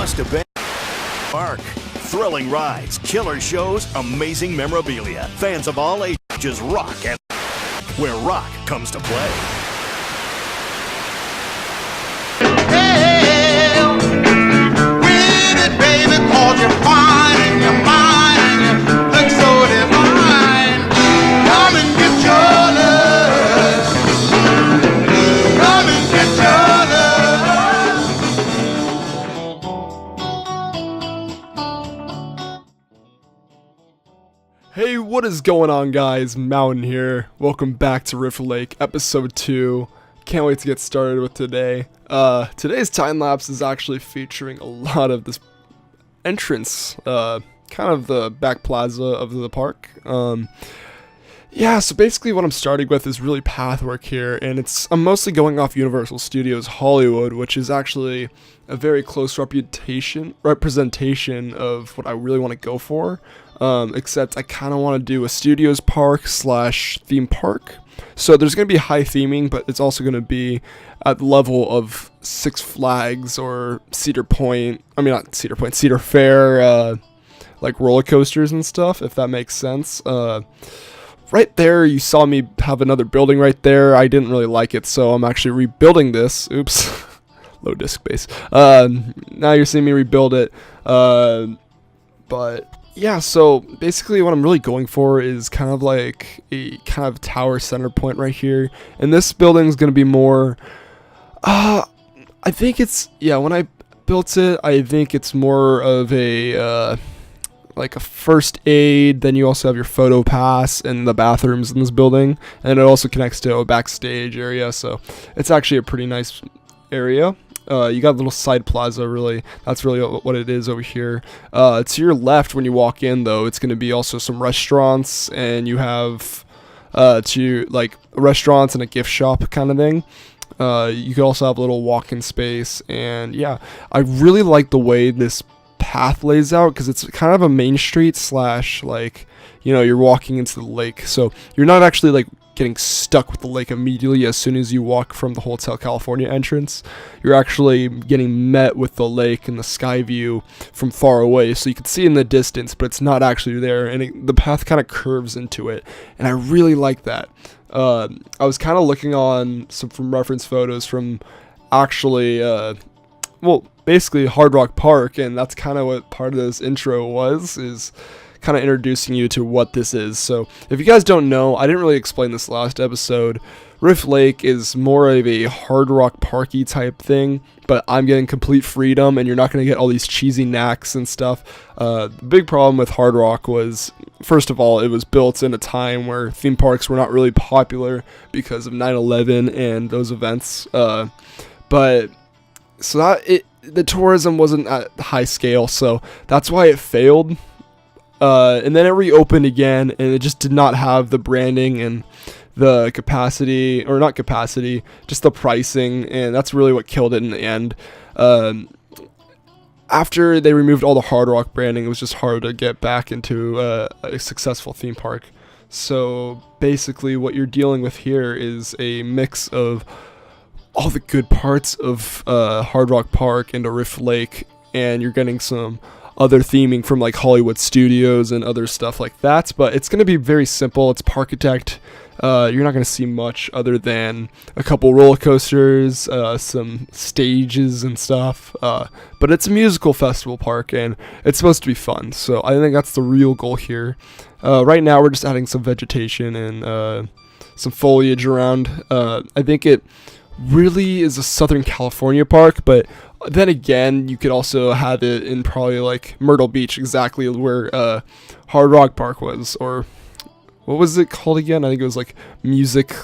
must-have been park. Thrilling rides, killer shows, amazing memorabilia. Fans of all ages rock and where rock comes to play. Hell, with it, baby, 'cause you're fine and you're mine and you look so divine. Come and get your love. Come and get your love. Hey, what is going on, guys? Mountain here. Welcome back to River Lake, episode 2. Can't wait to get started with today. Today's time lapse is actually featuring a lot of this entrance, kind of the back plaza of the park. Yeah, so basically what I'm starting with is really path work here, and I'm mostly going off Universal Studios Hollywood, which is actually a very close representation of what I really want to go for. Except I kind of want to do a studios park / theme park. So there's going to be high theming, but it's also going to be at the level of Six Flags or Cedar Fair, like roller coasters and stuff, if that makes sense. Right there, you saw me have another building right there. I didn't really like it, so I'm actually rebuilding this. Oops. Low disc base. Now you're seeing me rebuild it. But yeah, so basically what I'm really going for is kind of like a kind of tower center point right here. And this building is going to be more, I think when I built it, I think it's more of a, like a first aid. Then you also have your photo pass and the bathrooms in this building. And it also connects to a backstage area. So it's actually a pretty nice area. You got a little side plaza, really. That's really what it is over here. To your left, when you walk in, though, it's going to be also some restaurants, and you have restaurants and a gift shop kind of thing. You could also have a little walk-in space, and yeah, I really like the way this path lays out, because it's kind of a main street / you're walking into the lake, so you're not actually getting stuck with the lake immediately as soon as you walk from the Hotel California entrance. You're actually getting met with the lake and the sky view from far away, so you can see in the distance, but it's not actually there, and the path kind of curves into it, and I really like that. I was kind of looking on from reference photos from actually, basically Hard Rock Park, and that's kind of what part of this intro is kind of introducing you to what this is. So if you guys don't know, I didn't really explain this last episode. Rift Lake is more of a Hard Rock Parky type thing, but I'm getting complete freedom, and you're not going to get all these cheesy knacks and stuff. The big problem with Hard Rock was, first of all, it was built in a time where theme parks were not really popular because of 9/11 and those events. The tourism wasn't at high scale, so that's why it failed. And then it reopened again, and it just did not have the branding and the capacity, or not capacity, just the pricing, and that's really what killed it in the end. After they removed all the Hard Rock branding, it was just hard to get back into a successful theme park. So basically what you're dealing with here is a mix of all the good parts of Hard Rock Park into Rift Lake, and you're getting some other theming from Hollywood Studios and other stuff like that, but it's going to be very simple. It's Parkitect. You're not going to see much other than a couple roller coasters, some stages and stuff, but it's a musical festival park, and it's supposed to be fun, so I think that's the real goal here. Right now we're just adding some vegetation and some foliage around. I think it really is a Southern California park, but then again, you could also have it in probably Myrtle Beach, exactly where Hard Rock Park was, or what was it called again? I think it was Music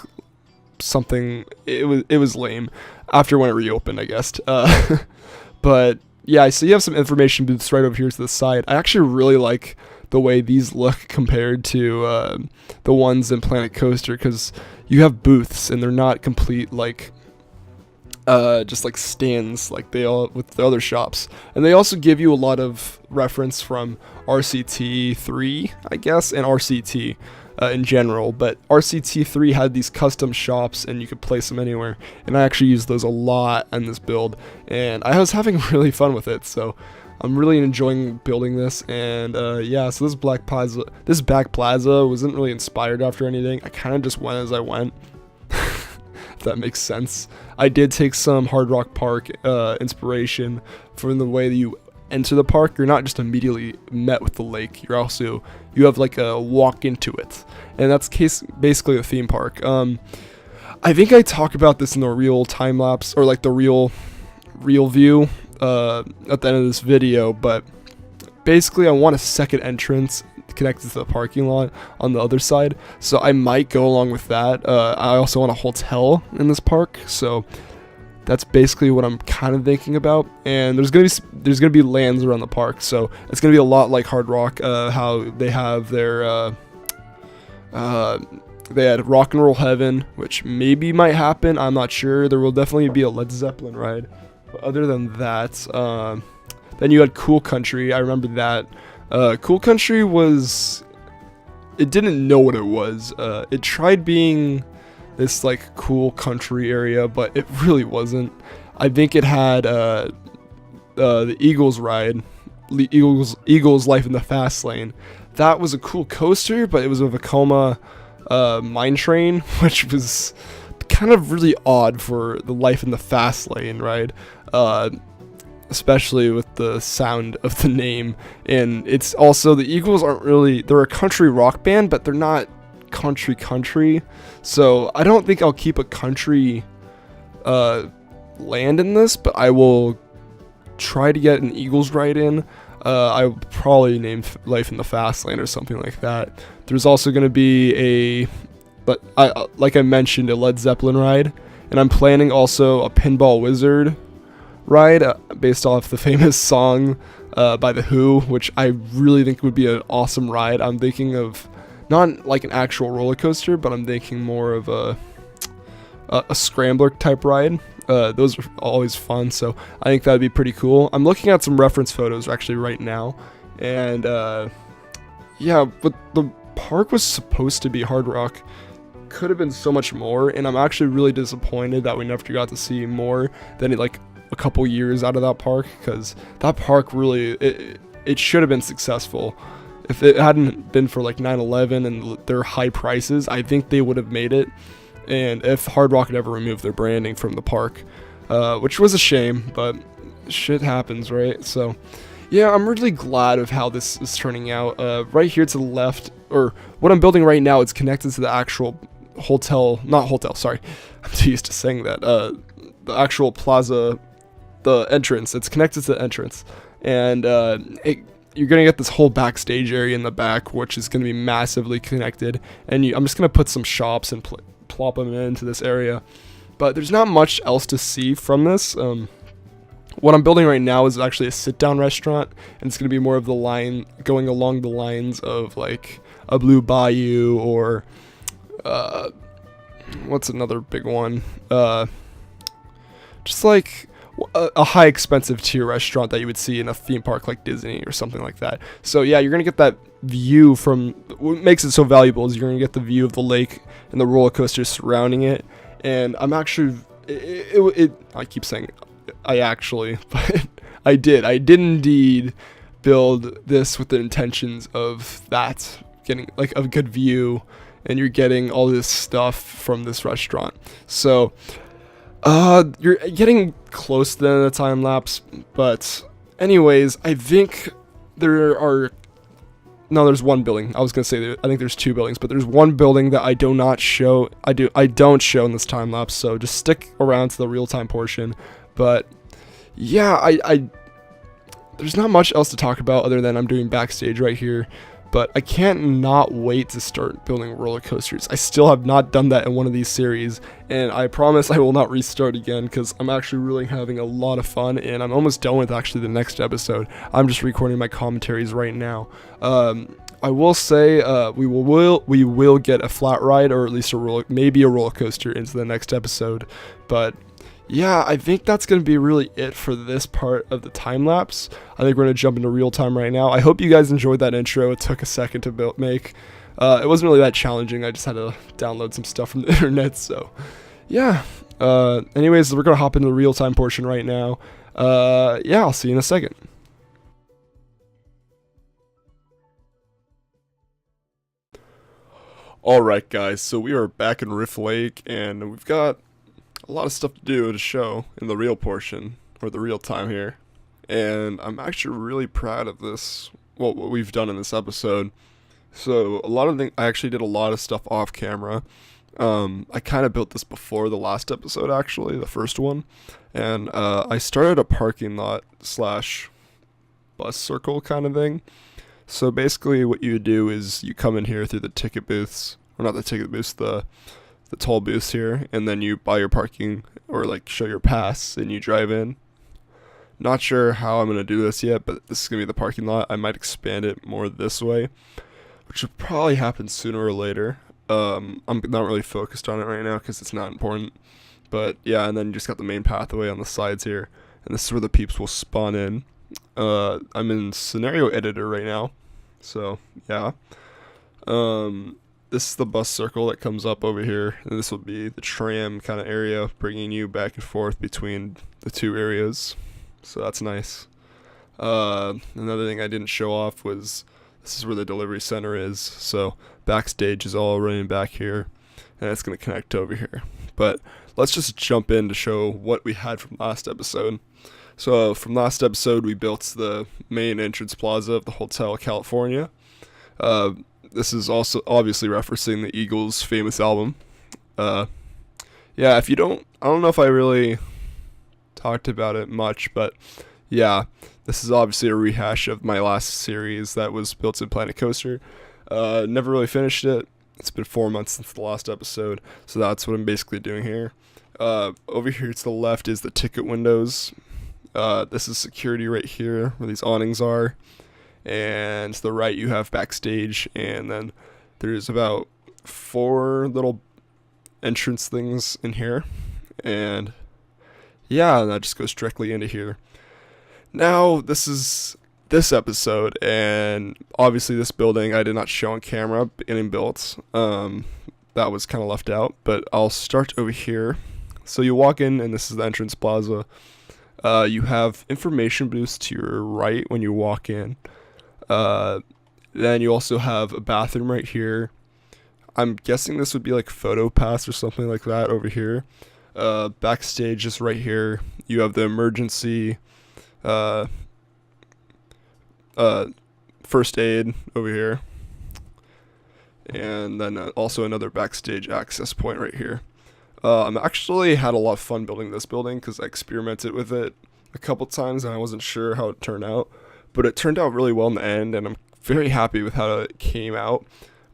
something. It was lame after when it reopened, I guess. But yeah, so you have some information booths right over here to the side. I actually really like the way these look compared to the ones in Planet Coaster, because you have booths and they're not complete just stands like they all with the other shops, and they also give you a lot of reference from RCT 3, I guess, and RCT. in general, but RCT3 had these custom shops and you could place them anywhere, and I actually used those a lot in this build, and I was having really fun with it, so I'm really enjoying building this. And yeah, so this back plaza wasn't really inspired after anything. I kind of just went as I went, if that makes sense. I did take some Hard Rock Park inspiration from the way that you enter the park. You're not just immediately met with the lake, you have like a walk into it, and that's basically a theme park. I think I talk about this in the real time lapse, or like the real view at the end of this video, but basically I want a second entrance connected to the parking lot on the other side, so I might go along with that. I also want a hotel in this park, so that's basically what I'm kind of thinking about. And there's gonna be lands around the park, so it's gonna be a lot like Hard Rock, how they have their they had Rock and Roll Heaven, which maybe might happen, I'm not sure. There will definitely be a Led Zeppelin ride, but other than that, then you had Cool Country. I remember that. Cool Country it didn't know what it was. It tried being this like cool country area, but it really wasn't. I think it had the Eagles ride, Eagles Life in the Fast Lane. That was a cool coaster, but it was a Vekoma mine train, which was kind of really odd for the Life in the Fast Lane ride, especially with the sound of the name. And it's also, the Eagles they're a country rock band, but they're not country, so I don't think I'll keep a country land in this, but I will try to get an Eagles ride in. I will probably name Life in the Fast Lane or something like that. There's also going to be like I mentioned, a Led Zeppelin ride, and I'm planning also a Pinball Wizard ride based off the famous song by The Who, which I really think would be an awesome ride. I'm thinking of not like an actual roller coaster, but I'm thinking more of a scrambler type ride. Those are always fun, so I think that'd be pretty cool. I'm looking at some reference photos actually right now, and yeah, but the park was supposed to be Hard Rock. Could have been so much more, and I'm actually really disappointed that we never got to see more than like a couple years out of that park, because that park really, it should have been successful. If it hadn't been for like 9/11 and their high prices, I think they would have made it. And if Hard Rock had ever removed their branding from the park, which was a shame, but shit happens, right? So yeah, I'm really glad of how this is turning out. Right here to the left, or what I'm building right now, it's connected to the actual sorry, I'm too used to saying that, the actual plaza, the entrance. It's connected to the entrance, and you're gonna get this whole backstage area in the back, which is gonna be massively connected. And I'm just gonna put some shops and plop them into this area, but there's not much else to see from this. What I'm building right now is actually a sit-down restaurant, and it's gonna be more of the line going along the lines of like a Blue Bayou, or what's another big one? Just like a high expensive tier restaurant that you would see in a theme park like Disney or something like that. So yeah, you're gonna get that view from, what makes it so valuable is you're gonna get the view of the lake and the roller coasters surrounding it. And I'm actually, I keep saying I actually, but I did indeed build this with the intentions of that, getting like a good view, and you're getting all this stuff from this restaurant. So you're getting close to the end of the time lapse, but anyways, I think there's one building. I was gonna say I think there's two buildings, but there's one building that I don't show in this time lapse. So just stick around to the real time portion. But yeah, there's not much else to talk about other than I'm doing backstage right here. But I can't not wait to start building roller coasters. I still have not done that in one of these series, and I promise I will not restart again, because I'm actually really having a lot of fun, and I'm almost done with actually the next episode. I'm just recording my commentaries right now. I will say we will get a flat ride, or at least maybe a roller coaster into the next episode. But yeah, I think that's going to be really it for this part of the time lapse. I think we're going to jump into real time right now. I hope you guys enjoyed that intro. It took a second to make. It wasn't really that challenging. I just had to download some stuff from the internet. So, yeah. Anyways, we're gonna hop into the real-time portion right now. Yeah, I'll see you in a second. Alright guys, so we are back in Rift Lake, and we've got a lot of stuff to do to show in the real portion, or the real time here. And I'm actually really proud of this, well, what we've done in this episode. So, I actually did a lot of stuff off camera. I kind of built this before the last episode, actually, the first one. And I started a parking lot slash bus circle kind of thing. So basically what you do is you come in here through the ticket booths, or not the ticket booths, the toll booths here, and then you buy your parking, or like show your pass, and you drive in. Not sure how I'm going to do this yet, but this is going to be the parking lot. I might expand it more this way, which will probably happen sooner or later. I'm not really focused on it right now because it's not important. But yeah, and then you just got the main pathway on the sides here, and this is where the peeps will spawn in. I'm in scenario editor right now, so yeah. This is the bus circle that comes up over here, and this will be the tram kind of area, bringing you back and forth between the two areas, so that's nice. Another thing I didn't show off was this is where the delivery center is, so backstage is all running back here, and it's going to connect over here. But let's just jump in to show what we had from last episode. So from last episode, we built the main entrance plaza of the Hotel California. This is also obviously referencing the Eagles' famous album. Yeah, if you don't, I don't know if I really talked about it much, but yeah, this is obviously a rehash of my last series that was built in Planet Coaster. Never really finished it. It's been 4 months since the last episode, so that's what I'm basically doing here. Over here to the left is the ticket windows. This is security right here where these awnings are, and to the right you have backstage, and then there's about 4 little entrance things in here, and yeah, that just goes directly into here. Now this is this episode, and obviously this building I did not show on camera getting built. That was kind of left out, but I'll start over here. So you walk in, and this is the entrance plaza. You have information booths to your right when you walk in. Then you also have a bathroom right here. I'm guessing this would be like photo pass or something like that over here. Backstage is right here. You have the emergency first aid over here. And then also another backstage access point right here. I'm actually had a lot of fun building this building because I experimented with it a couple times and I wasn't sure how it turned out, but it turned out really well in the end, and I'm very happy with how it came out.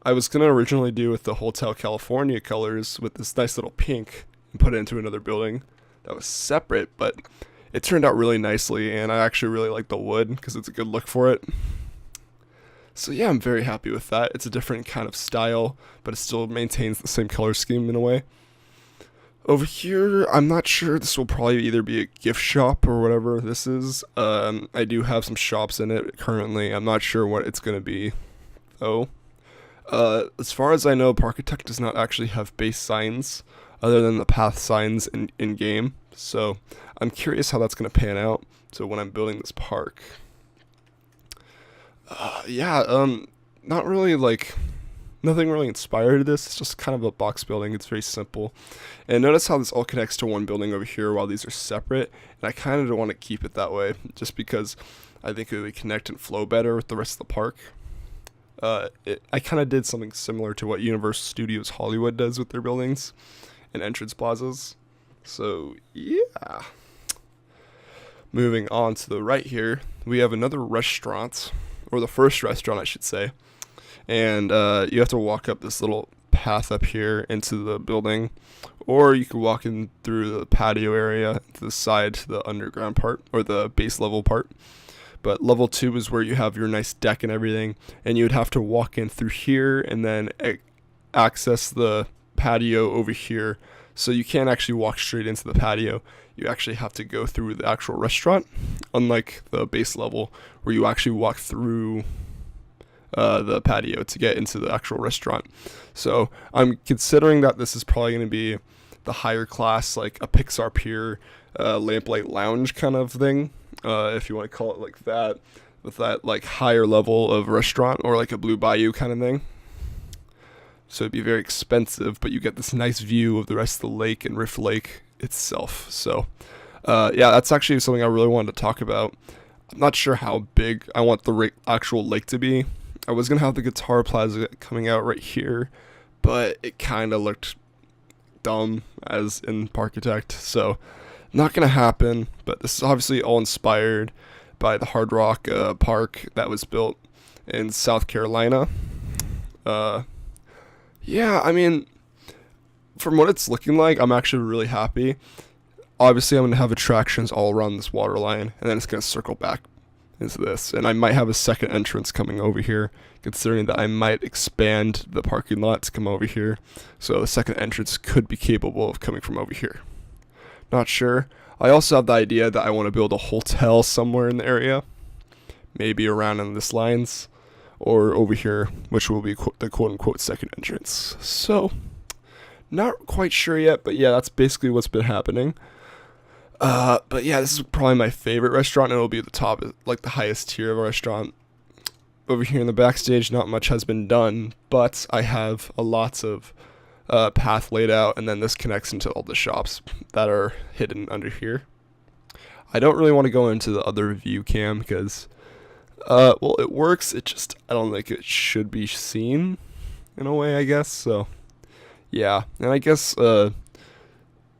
I was gonna originally do with the Hotel California colors with this nice little pink and put it into another building that was separate, but it turned out really nicely, and I actually really like the wood because it's a good look for it. So yeah, I'm very happy with that. It's a different kind of style, but it still maintains the same color scheme in a way. Over here, I'm not sure, this will probably either be a gift shop or whatever this is. I do have some shops in it currently. I'm not sure what it's going to be, though. As far as I know, Parkitect does not actually have base signs other than the path signs in-game. So I'm curious how that's going to pan out. So when I'm building this park. Not really like... Nothing really inspired this. It's just kind of a box building. It's very simple. And notice how this all connects to one building over here while these are separate. And I kind of don't want to keep it that way just because I think it would connect and flow better with the rest of the park. I kind of did something similar to what Universal Studios Hollywood does with their buildings and entrance plazas. So, yeah. Moving on to the right here, we have another restaurant, or the first restaurant, I should say. And you have to walk up this little path up here into the building, or you could walk in through the patio area to the side to the underground part, or the base level part. But level 2 is where you have your nice deck and everything, and you would have to walk in through here and then access the patio over here. So you can't actually walk straight into the patio. You actually have to go through the actual restaurant, unlike the base level where you actually walk through the patio to get into the actual restaurant. So I'm considering that this is probably going to be the higher class, like a Pixar Pier lamplight lounge kind of thing, if you want to call it like that, with that like higher level of restaurant, or like a Blue Bayou kind of thing. So it'd be very expensive, but you get this nice view of the rest of the lake and Rift Lake itself. So yeah, that's actually something I really wanted to talk about. I'm not sure how big I want the actual lake to be. I was going to have the Guitar Plaza coming out right here, but it kind of looked dumb as in Parkitect, so not going to happen. But this is obviously all inspired by the Hard Rock park that was built in South Carolina. Yeah, I mean, from what it's looking like, I'm actually really happy. Obviously, I'm going to have attractions all around this water line, and then it's going to circle back into this. And I might have a second entrance coming over here, considering that I might expand the parking lot to come over here. So the second entrance could be capable of coming from over here. Not sure. I also have the idea that I want to build a hotel somewhere in the area. Maybe around on this lines, or over here, which will be the quote-unquote second entrance. So, not quite sure yet, but yeah, that's basically what's been happening. But yeah, this is probably my favorite restaurant, and it'll be the top, like the highest tier of a restaurant. Over here in the backstage, not much has been done, but I have a lots of path laid out, and then this connects into all the shops that are hidden under here. I don't really want to go into the other view cam because, well, it works. It just, I don't think it should be seen in a way, I guess. So, yeah, and I guess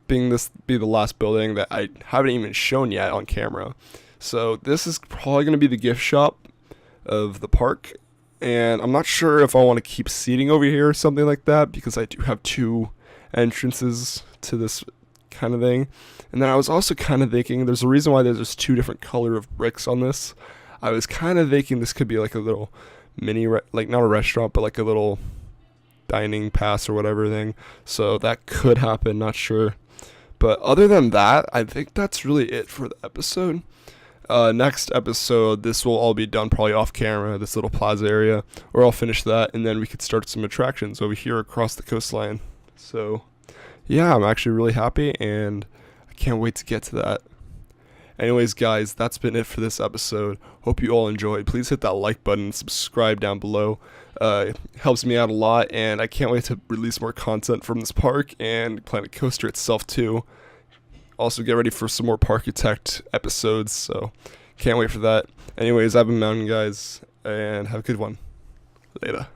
being this be the last building that I haven't even shown yet on camera. So this is probably going to be the gift shop of the park, and I'm not sure if I want to keep seating over here or something like that, because I do have two entrances to this kind of thing. And then I was also kind of thinking, there's a reason why there's just two different color of bricks on this. I was kind of thinking this could be like a little mini, like not a restaurant, but like a little dining pass or whatever thing. So that could happen, not sure. But other than that, I think that's really it for the episode. Next episode, this will all be done probably off camera, this little plaza area, or I'll finish that, and then we could start some attractions over here across the coastline. So, yeah, I'm actually really happy, and I can't wait to get to that. Anyways, guys, that's been it for this episode. Hope you all enjoyed. Please hit that like button, subscribe down below. It helps me out a lot, and I can't wait to release more content from this park and Planet Coaster itself too. Also, get ready for some more Parkitect episodes, so can't wait for that. Anyways, I've been Mountain, guys, and have a good one. Later.